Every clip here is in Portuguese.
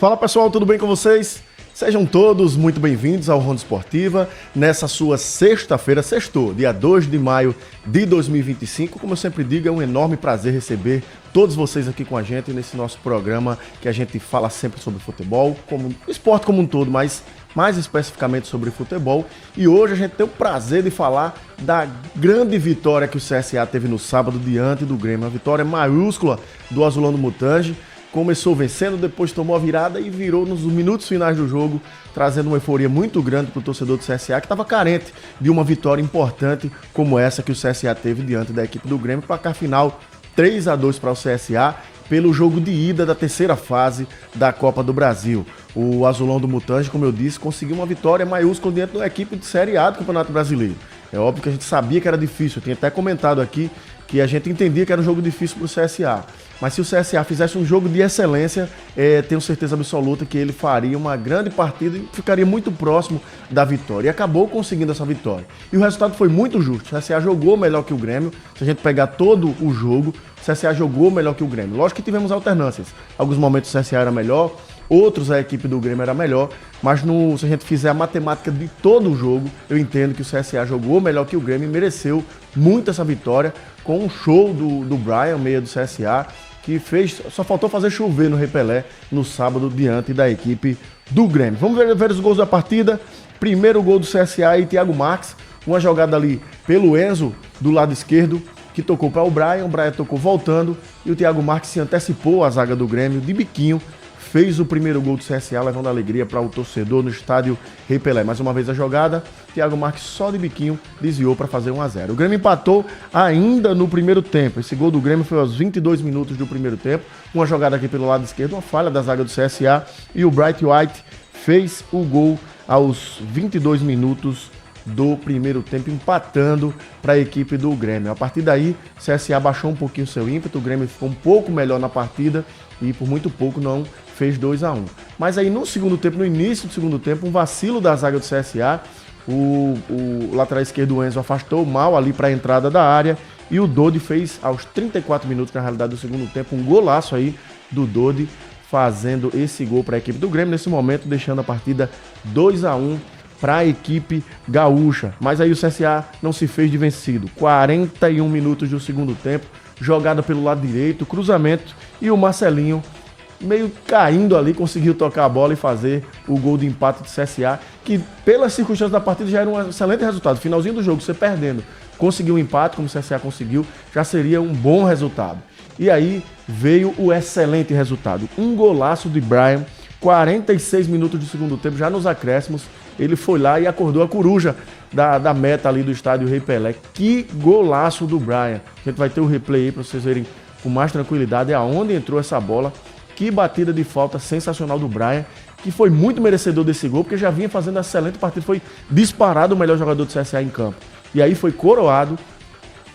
Fala pessoal, tudo bem com vocês? Sejam todos muito bem-vindos ao Ronda Esportiva, nessa sua sexta-feira, sextou, dia 2 de maio de 2025. Como eu sempre digo, é um enorme prazer receber todos vocês aqui com a gente nesse nosso programa que a gente fala sempre sobre futebol, como esporte como um todo, mas mais especificamente sobre futebol. E hoje a gente tem o prazer de falar da grande vitória que o CSA teve no sábado diante do Grêmio, uma vitória maiúscula do Azulão do Mutange. Começou vencendo, depois tomou a virada e virou nos minutos finais do jogo, trazendo uma euforia muito grande para o torcedor do CSA, que estava carente de uma vitória importante como essa que o CSA teve diante da equipe do Grêmio. Placar final 3-2 para o CSA, pelo jogo de ida da terceira fase da Copa do Brasil. O Azulão do Mutange, como eu disse, conseguiu uma vitória maiúscula diante da equipe de Série A do Campeonato Brasileiro. É óbvio que a gente sabia que era difícil, eu tinha até comentado aqui que a gente entendia que era um jogo difícil para o CSA. Mas se o CSA fizesse um jogo de excelência, tenho certeza absoluta que ele faria uma grande partida e ficaria muito próximo da vitória. E acabou conseguindo essa vitória. E o resultado foi muito justo. O CSA jogou melhor que o Grêmio. Se a gente pegar todo o jogo, o CSA jogou melhor que o Grêmio. Lógico que tivemos alternâncias. Alguns momentos o CSA era melhor, outros a equipe do Grêmio era melhor. Mas se a gente fizer a matemática de todo o jogo, eu entendo que o CSA jogou melhor que o Grêmio e mereceu muito essa vitória, com um show do Brian, meia do CSA, que só faltou fazer chover no Rei Pelé no sábado diante da equipe do Grêmio. Vamos ver os gols da partida. Primeiro gol do CSA e Thiago Marques, uma jogada ali pelo Enzo do lado esquerdo, que tocou para o Brian tocou voltando e o Thiago Marques se antecipou à zaga do Grêmio de biquinho, fez o primeiro gol do CSA, levando alegria para o torcedor no estádio Rei Pelé. Mais uma vez a jogada, Thiago Marques só de biquinho desviou para fazer 1-0. O Grêmio empatou ainda no primeiro tempo. Esse gol do Grêmio foi aos 22 minutos do primeiro tempo. Uma jogada aqui pelo lado esquerdo, uma falha da zaga do CSA. E o Bright White fez o gol aos 22 minutos do primeiro tempo, empatando para a equipe do Grêmio. A partir daí, o CSA baixou um pouquinho o seu ímpeto, o Grêmio ficou um pouco melhor na partida e por muito pouco não fez 2-1. Mas aí no segundo tempo, no início do segundo tempo, um vacilo da zaga do CSA, o lateral esquerdo, o Enzo, afastou mal ali para a entrada da área e o Dodi fez aos 34 minutos, na realidade do segundo tempo, um golaço aí do Dodi, fazendo esse gol para a equipe do Grêmio, nesse momento deixando a partida 2-1 para a equipe gaúcha. Mas aí o CSA não se fez de vencido. 41 minutos do segundo tempo, jogada pelo lado direito, cruzamento, e o Marcelinho, meio caindo ali, conseguiu tocar a bola e fazer o gol de empate do CSA, que pelas circunstâncias da partida já era um excelente resultado. Finalzinho do jogo, você perdendo, conseguiu um empate, como o CSA conseguiu, já seria um bom resultado. E aí veio o excelente resultado. Um golaço de Brian, 46 minutos do segundo tempo, já nos acréscimos, ele foi lá e acordou a coruja da meta ali do estádio Rei Pelé. Que golaço do Brian. A gente vai ter o replay aí para vocês verem com mais tranquilidade aonde entrou essa bola. Que batida de falta sensacional do Brian, que foi muito merecedor desse gol, porque já vinha fazendo uma excelente partida, foi disparado o melhor jogador do CSA em campo. E aí foi coroado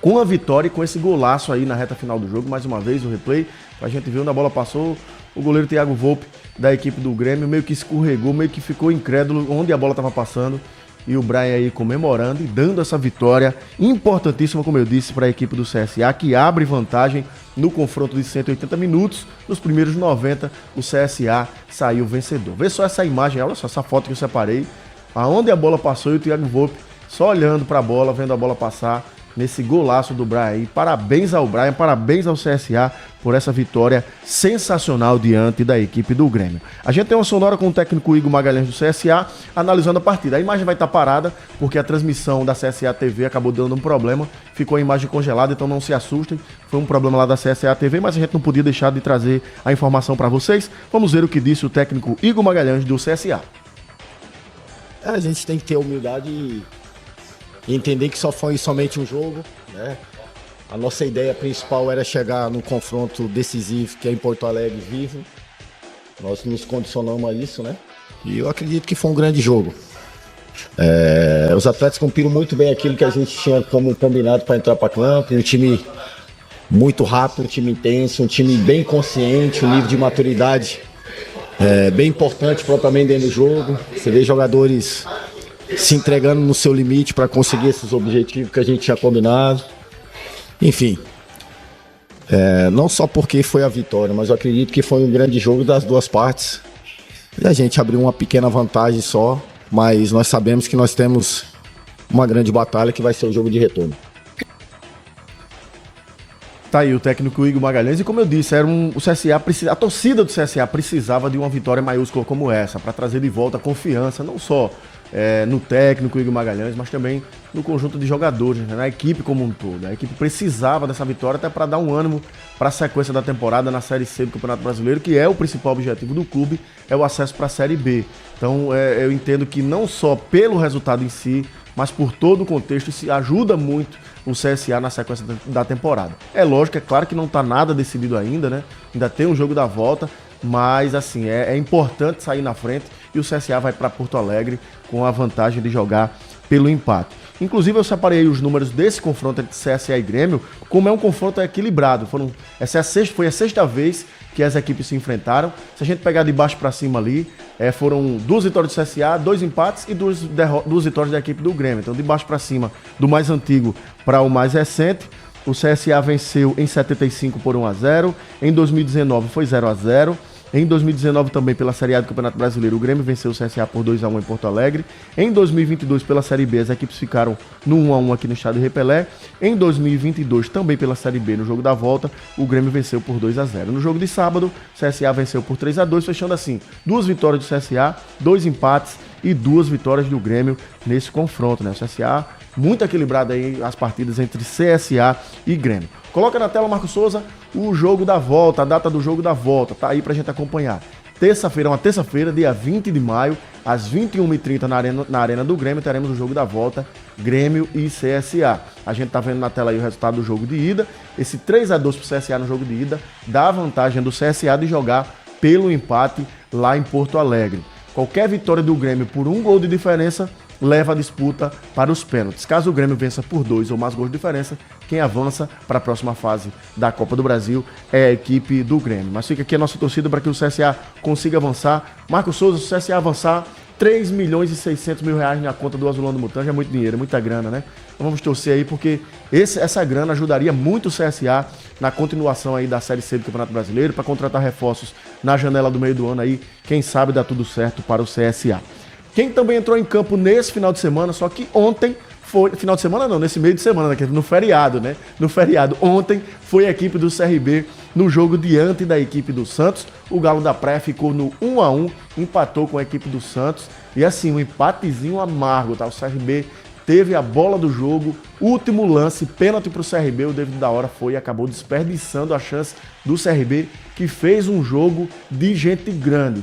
com a vitória e com esse golaço aí na reta final do jogo. Mais uma vez o replay, a gente viu onde a bola passou, o goleiro Thiago Volpe da equipe do Grêmio meio que escorregou, meio que ficou incrédulo onde a bola estava passando. E o Brian aí comemorando e dando essa vitória importantíssima, como eu disse, para a equipe do CSA, que abre vantagem no confronto de 180 minutos. Nos primeiros 90, o CSA saiu vencedor. Vê só essa imagem, olha só essa foto que eu separei. Aonde a bola passou e o Thiago Volpe só olhando para a bola, vendo a bola passar nesse golaço do Brian aí. Parabéns ao Brian, parabéns ao CSA por essa vitória sensacional diante da equipe do Grêmio. A gente tem uma sonora com o técnico Igor Magalhães do CSA analisando a partida. A imagem vai estar parada porque a transmissão da CSA TV acabou dando um problema, ficou a imagem congelada, então não se assustem, foi um problema lá da CSA TV, mas a gente não podia deixar de trazer a informação para vocês. Vamos ver o que disse o técnico Igor Magalhães do CSA. A gente tem que ter humildade e entender que só foi somente um jogo, né? A nossa ideia principal era chegar no confronto decisivo, que é em Porto Alegre vivo. Nós nos condicionamos a isso, né? E eu acredito que foi um grande jogo. Os atletas cumpriram muito bem aquilo que a gente tinha como combinado para entrar para campo. Um time muito rápido, um time intenso, um time bem consciente, um nível de maturidade bem importante propriamente dentro do jogo. Você vê jogadores se entregando no seu limite para conseguir esses objetivos que a gente tinha combinado. Enfim, não só porque foi a vitória, mas eu acredito que foi um grande jogo das duas partes. E a gente abriu uma pequena vantagem só, mas nós sabemos que nós temos uma grande batalha que vai ser o jogo de retorno. Tá aí o técnico Igor Magalhães, e como eu disse, o CSA a torcida do CSA precisava de uma vitória maiúscula como essa, para trazer de volta a confiança, não só no técnico Igor Magalhães, mas também no conjunto de jogadores, né, na equipe como um todo. A equipe precisava dessa vitória até para dar um ânimo para a sequência da temporada na Série C do Campeonato Brasileiro, que é o principal objetivo do clube, é o acesso para a Série B. Então eu entendo que não só pelo resultado em si, mas por todo o contexto, isso ajuda muito o CSA na sequência da temporada. É lógico, é claro que não está nada decidido ainda, né? Ainda tem um jogo da volta, mas assim, é importante sair na frente e o CSA vai para Porto Alegre com a vantagem de jogar pelo empate. Inclusive eu separei os números desse confronto entre CSA e Grêmio, como é um confronto equilibrado. Foi a sexta vez que as equipes se enfrentaram. Se a gente pegar de baixo para cima ali, foram 2 vitórias do CSA, 2 empates e 2 vitórias da equipe do Grêmio. Então de baixo para cima, do mais antigo para o mais recente. O CSA venceu em 75 por 1-0, em 2019 foi 0-0, em 2019 também pela Série A do Campeonato Brasileiro o Grêmio venceu o CSA por 2-1 em Porto Alegre, em 2022 pela Série B as equipes ficaram no 1-1 aqui no estádio Repelé, em 2022 também pela Série B no jogo da volta o Grêmio venceu por 2-0. No jogo de sábado o CSA venceu por 3-2, fechando assim 2 vitórias do CSA, 2 empates e 2 vitórias do Grêmio nesse confronto, né? O CSA muito equilibrado aí as partidas entre CSA e Grêmio. Coloca na tela, Marcos Souza, o jogo da volta, a data do jogo da volta, tá aí pra gente acompanhar. Uma terça-feira, dia 20 de maio, às 21h30 na Arena do Grêmio, teremos o jogo da volta, Grêmio e CSA. A gente tá vendo na tela aí o resultado do jogo de ida. Esse 3-2 pro CSA no jogo de ida dá a vantagem do CSA de jogar pelo empate lá em Porto Alegre. Qualquer vitória do Grêmio por 1 gol de diferença leva a disputa para os pênaltis. Caso o Grêmio vença por 2 ou mais gols de diferença, quem avança para a próxima fase da Copa do Brasil é a equipe do Grêmio. Mas fica aqui a nossa torcida para que o CSA consiga avançar. Marcos Souza, se o CSA avançar, 3 milhões e 600 mil reais na conta do Azulão do Mutange, é muito dinheiro, é muita grana, né? Então vamos torcer aí, porque essa grana ajudaria muito o CSA na continuação aí da Série C do Campeonato Brasileiro, para contratar reforços na janela do meio do ano aí, quem sabe dá tudo certo para o CSA. Quem também entrou em campo nesse final de semana, só que ontem foi... Final de semana não, nesse meio de semana, no feriado, né? No feriado. Ontem foi a equipe do CRB no jogo diante da equipe do Santos. O Galo da Praia ficou no 1-1, empatou com a equipe do Santos. E assim, um empatezinho amargo, tá? O CRB teve a bola do jogo, último lance, pênalti pro CRB, o David da Hora foi e acabou desperdiçando a chance do CRB, que fez um jogo de gente grande,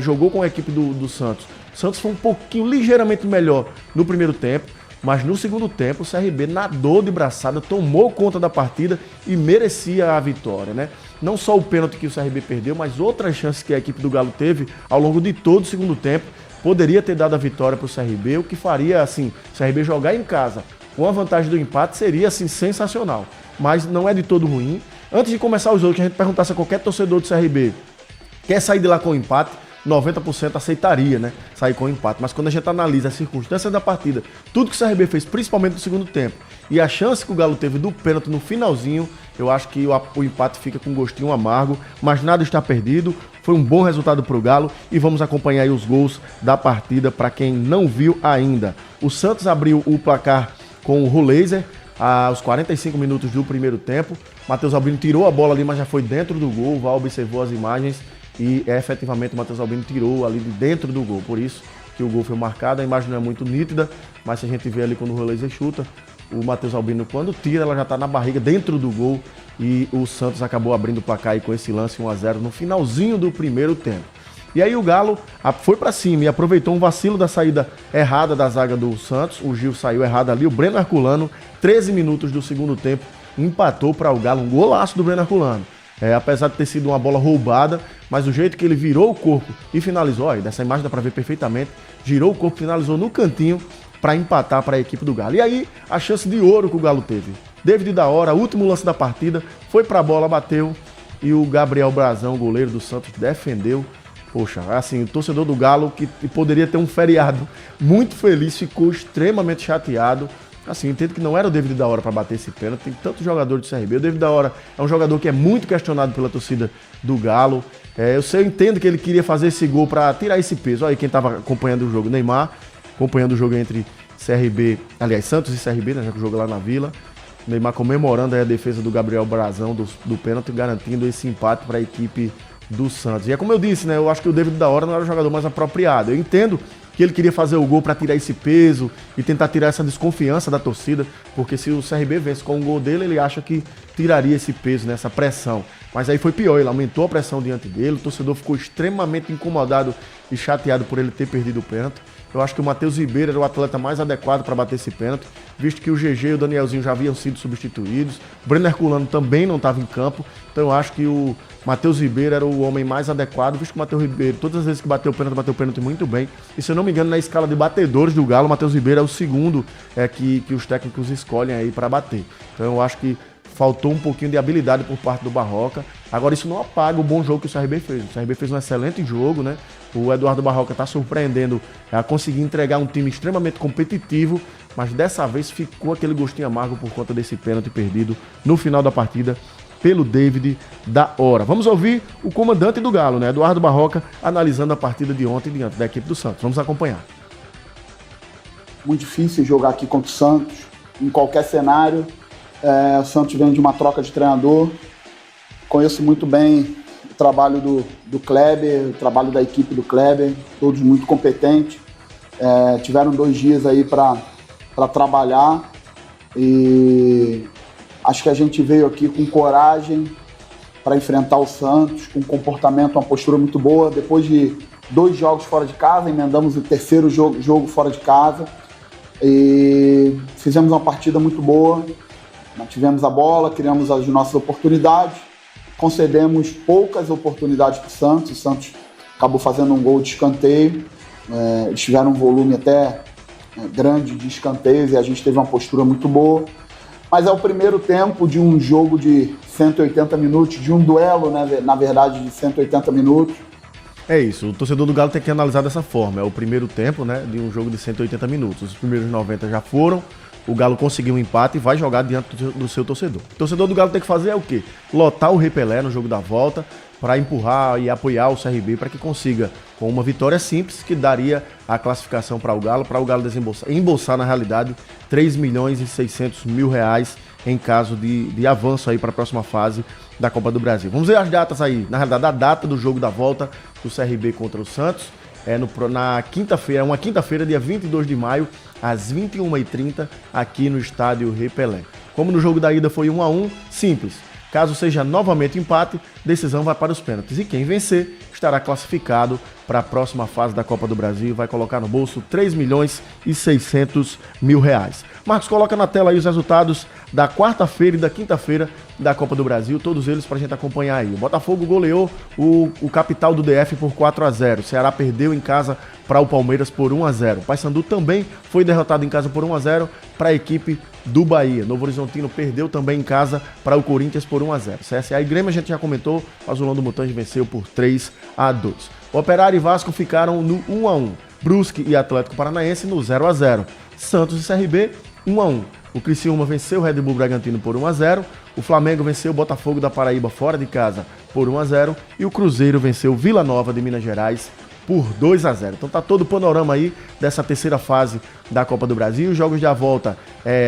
jogou com a equipe do Santos. O Santos foi um pouquinho, ligeiramente melhor no primeiro tempo, mas no segundo tempo o CRB nadou de braçada, tomou conta da partida e merecia a vitória, né? Não só o pênalti que o CRB perdeu, mas outras chances que a equipe do Galo teve ao longo de todo o segundo tempo, poderia ter dado a vitória para o CRB, o que faria, assim, o CRB jogar em casa com a vantagem do empate seria, assim, sensacional. Mas não é de todo ruim. Antes de começar os jogos, que a gente perguntasse a qualquer torcedor do CRB, quer sair de lá com o empate, 90% aceitaria, né, sair com o empate. Mas quando a gente analisa as circunstâncias da partida, tudo que o CRB fez, principalmente no segundo tempo, e a chance que o Galo teve do pênalti no finalzinho, eu acho que o empate fica com um gostinho amargo, mas nada está perdido. Foi um bom resultado para o Galo e vamos acompanhar aí os gols da partida para quem não viu ainda. O Santos abriu o placar com o Roleiser aos 45 minutos do primeiro tempo. Matheus Albino tirou a bola ali, mas já foi dentro do gol. O Val observou as imagens e efetivamente o Matheus Albino tirou ali de dentro do gol. Por isso que o gol foi marcado. A imagem não é muito nítida, mas se a gente vê ali quando o Roleiser chuta, o Matheus Albino, quando tira, ela já está na barriga, dentro do gol. E o Santos acabou abrindo o placar aí com esse lance 1-0 no finalzinho do primeiro tempo. E aí o Galo foi para cima e aproveitou um vacilo da saída errada da zaga do Santos. O Gil saiu errado ali. O Breno Herculano, 13 minutos do segundo tempo, empatou para o Galo. Um golaço do Breno Herculano. Apesar de ter sido uma bola roubada, mas o jeito que ele virou o corpo e finalizou, ó, dessa imagem dá para ver perfeitamente, girou o corpo, finalizou no cantinho para empatar para a equipe do Galo. E aí, a chance de ouro que o Galo teve. David da Hora, último lance da partida, foi para a bola, bateu e o Gabriel Brazão, goleiro do Santos, defendeu. Poxa, assim, o torcedor do Galo, que poderia ter um feriado muito feliz, ficou extremamente chateado. Assim, entendo que não era o David da Hora para bater esse pênalti, tem tanto jogador do CRB. O David da Hora é um jogador que é muito questionado pela torcida do Galo. Eu entendo que ele queria fazer esse gol para tirar esse peso. Olha aí quem estava acompanhando o jogo, Neymar, acompanhando o jogo entre CRB, aliás, Santos e CRB, né, já que o jogo lá na Vila. Neymar comemorando aí a defesa do Gabriel Brazão do pênalti, garantindo esse empate para a equipe do Santos. E é como eu disse, né? Eu acho que o David da Hora não era o jogador mais apropriado. Eu entendo que ele queria fazer o gol para tirar esse peso e tentar tirar essa desconfiança da torcida, porque se o CRB vence com o gol dele, ele acha que tiraria esse peso, né, essa pressão. Mas aí foi pior, ele aumentou a pressão diante dele, o torcedor ficou extremamente incomodado e chateado por ele ter perdido o pênalti. Eu acho que o Matheus Ribeiro era o atleta mais adequado para bater esse pênalti, visto que o GG e o Danielzinho já haviam sido substituídos. O Brenner Herculano também não estava em campo, então eu acho que o Matheus Ribeiro era o homem mais adequado, visto que o Matheus Ribeiro, todas as vezes que bateu o pênalti muito bem. E se eu não me engano, na escala de batedores do Galo, o Matheus Ribeiro é o segundo que os técnicos escolhem aí para bater. Então eu acho que faltou um pouquinho de habilidade por parte do Barroca. Agora isso não apaga o bom jogo que o CRB fez. O CRB fez um excelente jogo, né? O Eduardo Barroca está surpreendendo a conseguir entregar um time extremamente competitivo, mas dessa vez ficou aquele gostinho amargo por conta desse pênalti perdido no final da partida pelo David da Hora. Vamos ouvir o comandante do Galo, né? Eduardo Barroca, analisando a partida de ontem diante da equipe do Santos. Vamos acompanhar. Muito difícil jogar aqui contra o Santos, em qualquer cenário. O Santos vem de uma troca de treinador. Conheço muito bem o trabalho do Kleber, o trabalho da equipe do Kleber, todos muito competentes. Tiveram 2 dias aí para trabalhar e acho que a gente veio aqui com coragem para enfrentar o Santos, com um comportamento, uma postura muito boa. Depois de 2 jogos fora de casa, emendamos o 3º jogo fora de casa e fizemos uma partida muito boa. Tivemos a bola, criamos as nossas oportunidades, concedemos poucas oportunidades para o Santos. O Santos acabou fazendo um gol de escanteio. Eles tiveram um volume até grande de escanteios e a gente teve uma postura muito boa. Mas é o primeiro tempo de um jogo de 180 minutos, de um duelo, né, na verdade, de 180 minutos. É isso, o torcedor do Galo tem que analisar dessa forma. É o primeiro tempo, né, de um jogo de 180 minutos. Os primeiros 90 já foram. O Galo conseguiu um empate e vai jogar diante do seu torcedor. O torcedor do Galo tem que fazer é o quê? Lotar o Rei Pelé no jogo da volta para empurrar e apoiar o CRB para que consiga, com uma vitória simples, que daria a classificação para o Galo embolsar na realidade 3.600.000 reais em caso de avanço aí para a próxima fase da Copa do Brasil. Vamos ver as datas aí, na realidade a data do jogo da volta do CRB contra o Santos. Na quinta-feira, uma quinta-feira, dia 22 de maio, às 21h30, aqui no estádio Rei Pelé. Como no jogo da ida foi 1-1, simples. Caso seja novamente empate, decisão vai para os pênaltis. E quem vencer estará classificado para a próxima fase da Copa do Brasil e vai colocar no bolso 3.600.000 reais. Marcos, coloca na tela aí os resultados da quarta-feira e da quinta-feira da Copa do Brasil, todos eles pra gente acompanhar aí. O Botafogo goleou o capital do DF por 4-0. O Ceará perdeu em casa para o Palmeiras por 1-0. O Paysandu também foi derrotado em casa por 1-0 para a equipe do Bahia. Novo Horizontino perdeu também em casa para o Corinthians por 1-0. CSA e Grêmio a gente já comentou, o Azulão do Mutange venceu por 3-2. Operário e Vasco ficaram no 1-1. Brusque e Atlético Paranaense no 0-0. Santos e CRB 1-1. O Criciúma venceu o Red Bull Bragantino por 1-0. O Flamengo venceu o Botafogo da Paraíba fora de casa por 1-0. E o Cruzeiro venceu o Vila Nova de Minas Gerais por 2-0. Então tá todo o panorama aí dessa terceira fase da Copa do Brasil. Os jogos de volta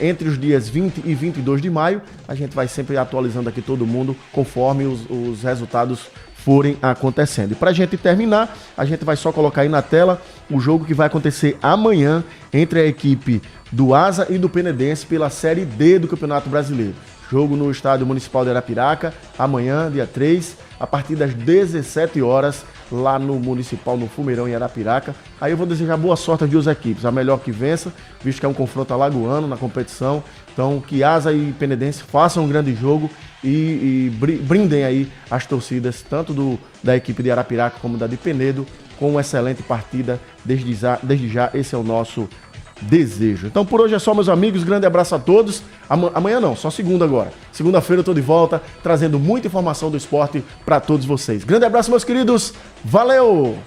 entre os dias 20 e 22 de maio. A gente vai sempre atualizando aqui todo mundo conforme os resultados forem acontecendo. E pra gente terminar, a gente vai só colocar aí na tela o jogo que vai acontecer amanhã entre a equipe do Asa e do Penedense pela Série D do Campeonato Brasileiro. Jogo no Estádio Municipal de Arapiraca, amanhã, dia 3, a partir das 17 horas, lá no Municipal, no Fumeirão, em Arapiraca. Aí eu vou desejar boa sorte às duas equipes, a melhor que vença, visto que é um confronto alagoano na competição. Então, que Asa e Penedense façam um grande jogo e brindem aí as torcidas, tanto da equipe de Arapiraca como da de Penedo, com uma excelente partida. Desde já, esse é o nosso desejo. Então por hoje é só, meus amigos, grande abraço a todos. Amanhã não, só segunda agora. Segunda-feira eu tô de volta, trazendo muita informação do esporte para todos vocês. Grande abraço, meus queridos, valeu!